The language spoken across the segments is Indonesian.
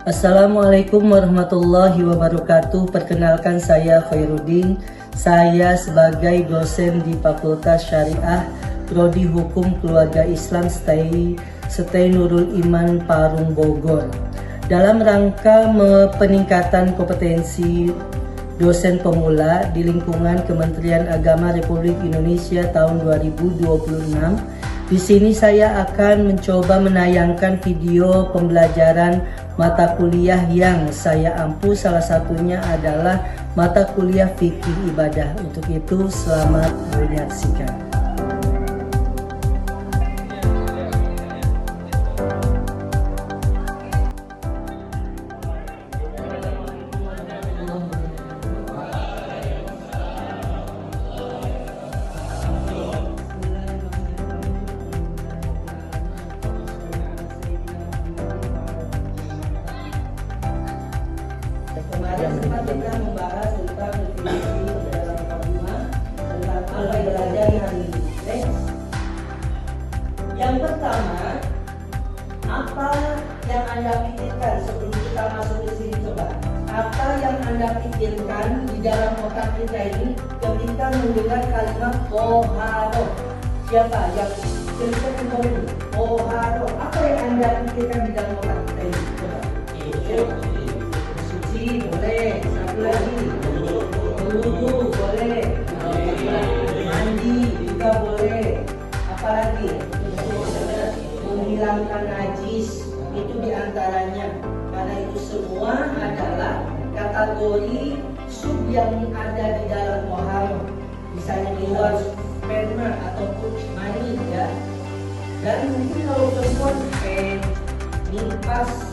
Assalamualaikum warahmatullahi wabarakatuh. Perkenalkan, saya Khairuddin. Saya sebagai dosen di Fakultas Syariah Prodi Hukum Keluarga Islam STAI Nurul Iman Parung Bogor. Dalam rangka peningkatan kompetensi dosen pemula di lingkungan Kementerian Agama Republik Indonesia tahun 2026, di sini saya akan mencoba menayangkan video pembelajaran mata kuliah yang saya ampu. Salah satunya adalah mata kuliah fikih ibadah. Untuk itu, selamat menyaksikan. Kemarin sempat kita membahas tentang definisi dalam agama, tentang apa yang belajar hari ini. Yang pertama, apa yang Anda pikirkan sebelum kita masuk ke sini? Coba, apa yang Anda pikirkan di dalam otak kita ini ketika mendengar kalimat toharo? Siapa yang ceritakan dulu? Toharo, apa yang Anda pikirkan di dalam otak kita ini? Coba. Boleh, satu lagi wudu boleh, mandi juga boleh, apalagi menghilangkan najis, itu diantaranya. Karena itu semua adalah kategori sub yang ada di dalam toharo, misalnya di luar sperma ataupun mani ya. Dan mungkin kalau perempuan nimpas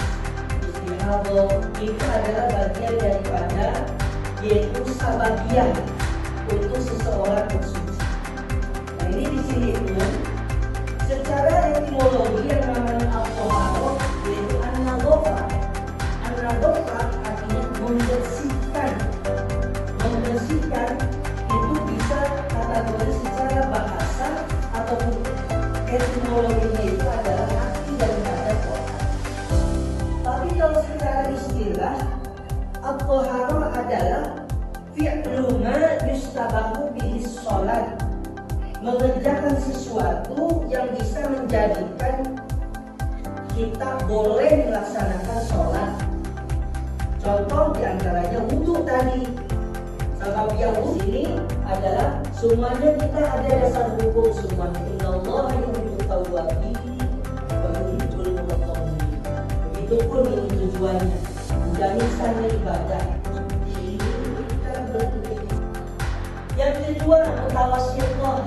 itu adalah bagian daripada, yaitu sabagian untuk seseorang bersuci. Nah, ini di sini pun secara etimologi yang namanya al-toharo yaitu an-nadhofah. An-nadhofah artinya membersihkan. Membersihkan itu bisa kategori secara bahasa ataupun etimologinya itu adalah arti daripada toharo. Tapi kalau secara istilah, at-toharo adalah fi'lu ma yustabahu bihi sholat, mengerjakan sesuatu yang bisa menjadikan kita boleh melaksanakan sholat. Contoh diantaranya wudhu tadi. Sebab yang wudhu ini adalah semuanya kita ada dasar hukum semuanya. Innallaha yuhibbut tawwabin wa yuhibbul mutatahhirin. Itu pun ini tujuannya, menjadikan ibadah. Yang kedua, mutawasithah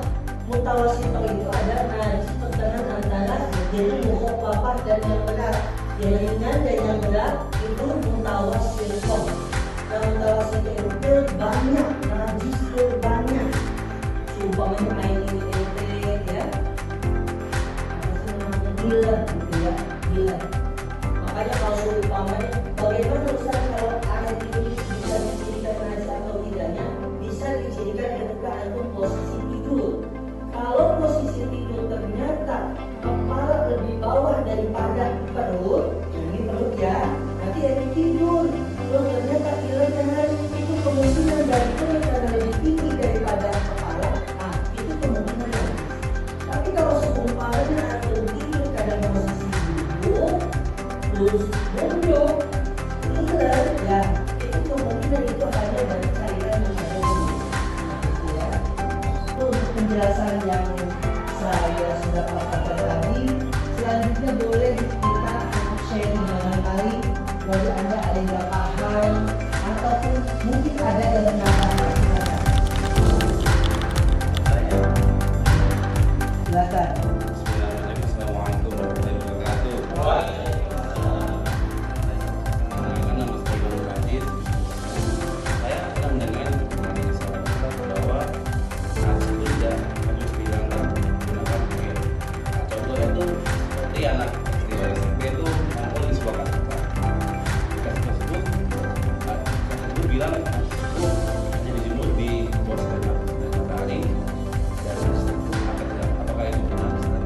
itu adalah najis pertengahan antara yaitu mukhafafah dan yang berat. Yang ringan dan yang berat itu mutawasithah. Yang mutawasithah itu banyak, najis itu banyak. Umpamanya air ini ya, gila gitu ya, gila. Makanya kalau umpamanya bagaimana Ustaz kalau air ini bisa dijadikan najis atau tidaknya? Bisa dijadikan ketika antum posisi tidur. Kalau posisi tidur ternyata kepala lebih bawah daripada perut, ini perut ya, nanti ada tidur. Kalau ternyata pilihnya hari itu kemungkinan dari perut karena lebih tinggi daripada kepala, nah itu kemungkinan. Tapi kalau seumpamanya antum tidur kadang posisi duduk terus mundur, ya itu kemungkinan itu hanya dari cairan yang ada di ya. Untuk penjelasan yang saya sudah paparkan tadi, selanjutnya boleh kita sharing barangkali bagi Anda ada yang nggak paham ataupun mungkin ada yang nggak paham. Silakan. Assalamualaikum warahmatullahi wabarakatuh. Saya pernah mendengar bahwa nasi tidak harus dihilangkan menggunakan air. Contoh itu seperti anak SD SMP itu ngumpul di sebuah kasupa. Kasupa tersebut bilang itu hanya dijemur di bawah sinar matahari dan apakah itu benar?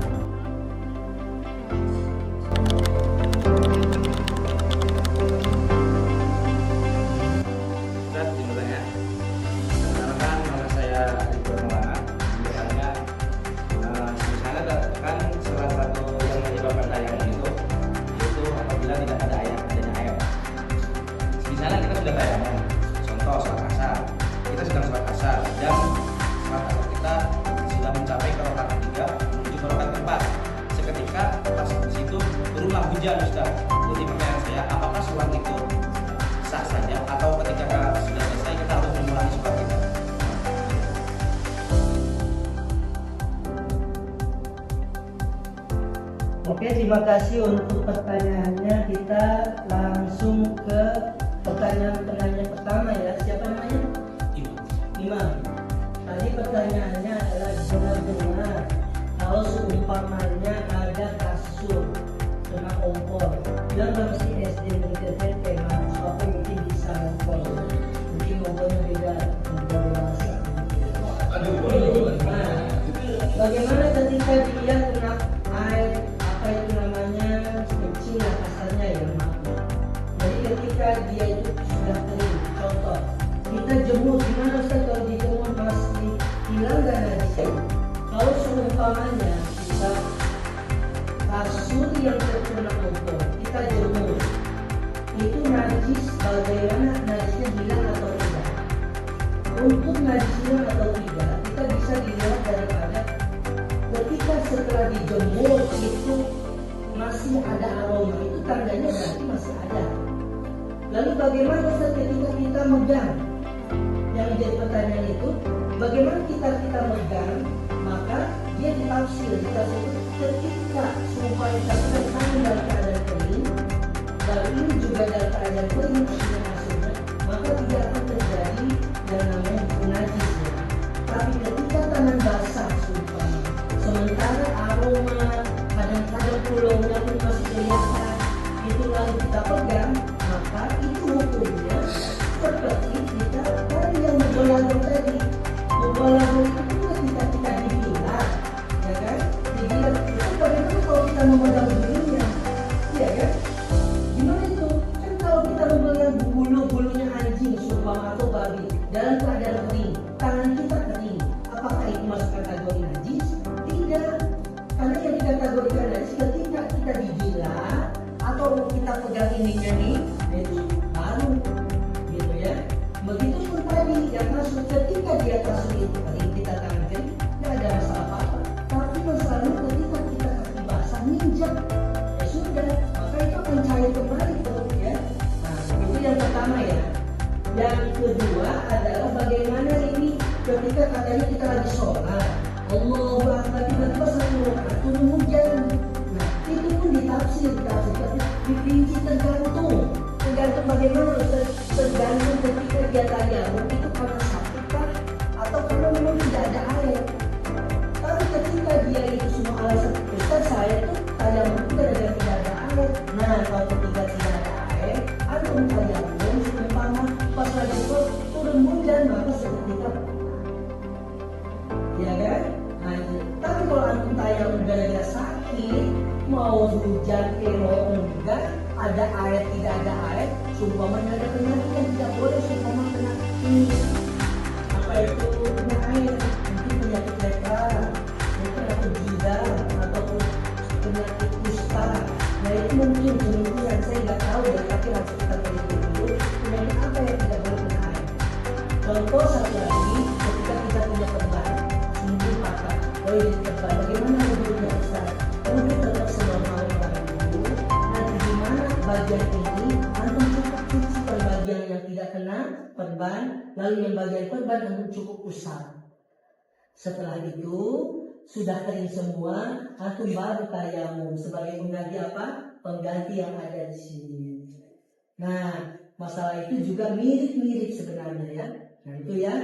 sudah tayamum. Contoh sholat asar, kita sedang sholat asar dan sholat asar kita sudah mencapai ke rakaat ketiga menuju ke rakaat keempat. Seketika pas di situ turunlah hujan Ustaz. Jadi pertanyaan saya, apakah sholat itu sah saja atau ketika sudah selesai kita harus mengulangi sholat kita? Oke, terima kasih untuk pertanyaannya. Kita langsung ke pertanyaan pertama ya. Siapa namanya? Imam. Tadi pertanyaannya adalah benar-benar kalau seumpamanya ada kasur kena kompor, dia masih SD SMP mahasiswa mungkin bisa kompor, mungkin kompornya beda dewasa. Nah, bagaimana ketika dia kena air apa itu namanya kecil kasarnya ya maaf. Jadi ketika dia itu sudah kering, contoh kita jemur, gimana Ustaz kalau dijemur masih hilang gak najisnya? Kalau seumpamanya kita kasur yang terkena kompor kita jemur, itu najis, bagaimana najisnya hilang atau tidak? Untuk najis hilang atau tidak kita bisa dilihat daripada ketika setelah dijemur itu masih ada aroma, itu tandanya berarti masih ada. Lalu bagaimana ketika kita megang? Yang jadi pertanyaan itu, bagaimana kita megang? Maka dia ditafsir ketika supaya kita tangan dalam keadaan kering, lalu ini juga dalam keadaan kering maksudnya, maka tidak akan terjadi yang namanya najis ya. Tapi ketika tangan basah supaya sementara aroma kadang-kadang pulaunya pun masih kelihatan, itu lalu kita pegang, maka itu hukumnya seperti kita tadi yang membolak tadi. Membolak itu ketika kita dibilang, ya kan? Dibilang itu bagaimana kalau kita memegang bulunya, ya kan? Gimana itu? Kan kalau kita memegang bulunya anjing, sumpah atau babi dalam keadaan kering, tangan kita kering, apakah itu masuk kategori najis? Tidak, karena yang dikategorikan najis ketika kita dibilang atau kita pegang ininya nih, itu baru, gitu ya. Begitu pun tadi yang masuk ketika dia kasur itu kering, kita tangan kering, tidak ada masalah apa-apa. Tapi masalahnya ketika kita kaki basah ninjak, ya sudah, maka itu akan cair kembali tuh ya. Nah, itu yang pertama ya. Yang kedua adalah bagaimana ini ketika katanya kita lagi sholat, Allahu Akbar, tiba-tiba satu rakaat turun hujan. Nah, itu pun ditafsir tapi dipinci tergantung bagaimana, tergantung ketika dia tayamum itu karena sakit kah atau karena memang tidak ada air. Tapi ketika dia itu semua alasan, Ustaz saya tuh tayamum itu gara-gara tidak ada air. Nah, kalau ketika tidak ada air, antum tayamum seumpama pas lagi turun hujan maka seketika, ya kan? Nah, tapi kalau antum tayamum gara-gara sakit, mau hujan mau enggak, ada air tidak ada air, seumpamanya ada penyakit yang tidak boleh seumpama kena ini apa itu kena air, mungkin penyakit lepra, mungkin atau gila ataupun penyakit kusta. Nah itu mungkin kemungkinan saya nggak tahu ya, tapi harus kita teliti dulu penyakit apa yang tidak boleh kena air. Contoh satu lagi, ketika kita punya perban mungkin patah, oh ini perban, bagaimana wudhunya Ustaz? Wudhu tetap senormal dulu. Nanti gimana bagian ini antum cukup cuci bagian yang tidak kena perban, lalu yang bagian perban antum cukup usap. Setelah itu sudah kering semua, antum baru tayamum sebagai pengganti apa? Pengganti yang ada di sini. Nah, masalah itu juga mirip-mirip sebenarnya ya. Nah itu ya.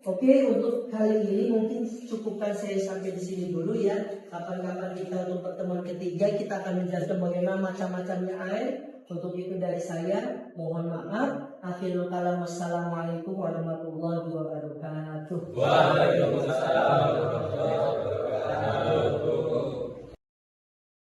Oke, untuk kali ini mungkin cukupkan saya sampai di sini dulu ya. Kapan-kapan kita untuk pertemuan ketiga kita akan menjelaskan bagaimana macam-macamnya air. Untuk itu dari saya mohon maaf. Akhirul kalam, wassalamualaikum warahmatullahi wabarakatuh. Waalaikumsalam warahmatullahi wabarakatuh.